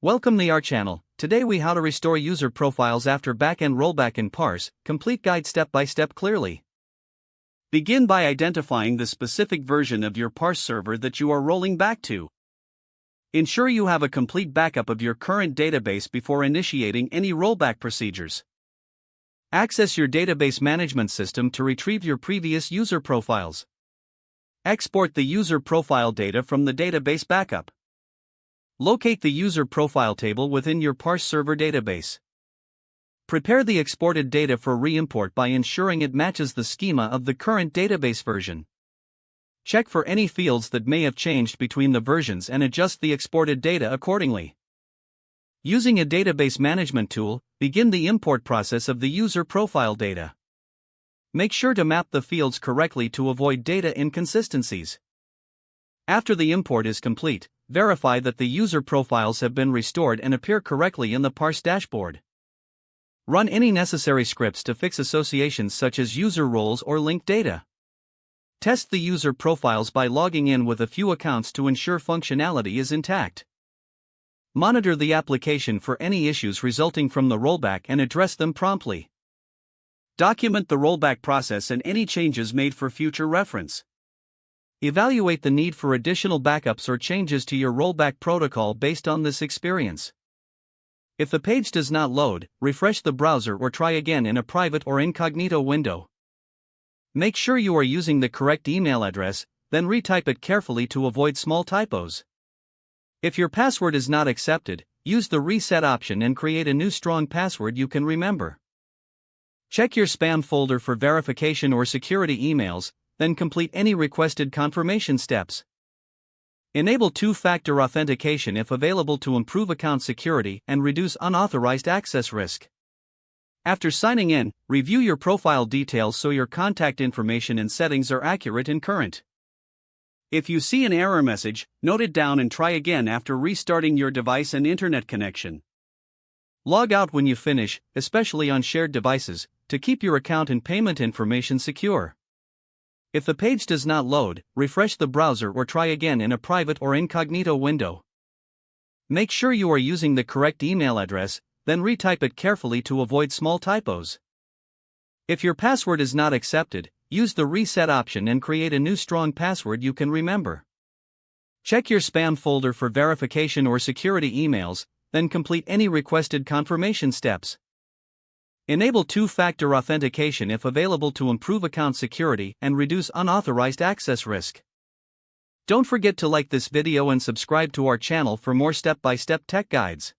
Welcome to our channel. Today we how to restore user profiles after backend rollback in Parse, complete guide step by step clearly. Begin by identifying the specific version of your Parse server that you are rolling back to. Ensure you have a complete backup of your current database before initiating any rollback procedures. Access your database management system to retrieve your previous user profiles. Export the user profile data from the database backup. Locate the user profile table within your Parse server database. Prepare the exported data for re-import by ensuring it matches the schema of the current database version. Check for any fields that may have changed between the versions and adjust the exported data accordingly. Using a database management tool, begin the import process of the user profile data. Make sure to map the fields correctly to avoid data inconsistencies. After the import is complete, verify that the user profiles have been restored and appear correctly in the Parse dashboard. Run any necessary scripts to fix associations such as user roles or linked data. Test the user profiles by logging in with a few accounts to ensure functionality is intact. Monitor the application for any issues resulting from the rollback and address them promptly. Document the rollback process and any changes made for future reference. Evaluate the need for additional backups or changes to your rollback protocol based on this experience. If the page does not load, refresh the browser or try again in a private or incognito window. Make sure you are using the correct email address, then retype it carefully to avoid small typos. If your password is not accepted, use the reset option and create a new strong password you can remember. Check your spam folder for verification or security emails, then complete any requested confirmation steps. Enable two-factor authentication if available to improve account security and reduce unauthorized access risk. After signing in, review your profile details so your contact information and settings are accurate and current. If you see an error message, note it down and try again after restarting your device and internet connection. Log out when you finish, especially on shared devices, to keep your account and payment information secure. If the page does not load, refresh the browser or try again in a private or incognito window. Make sure you are using the correct email address, then retype it carefully to avoid small typos. If your password is not accepted, use the reset option and create a new strong password you can remember. Check your spam folder for verification or security emails, then complete any requested confirmation steps. Enable two-factor authentication if available to improve account security and reduce unauthorized access risk. Don't forget to like this video and subscribe to our channel for more step-by-step tech guides.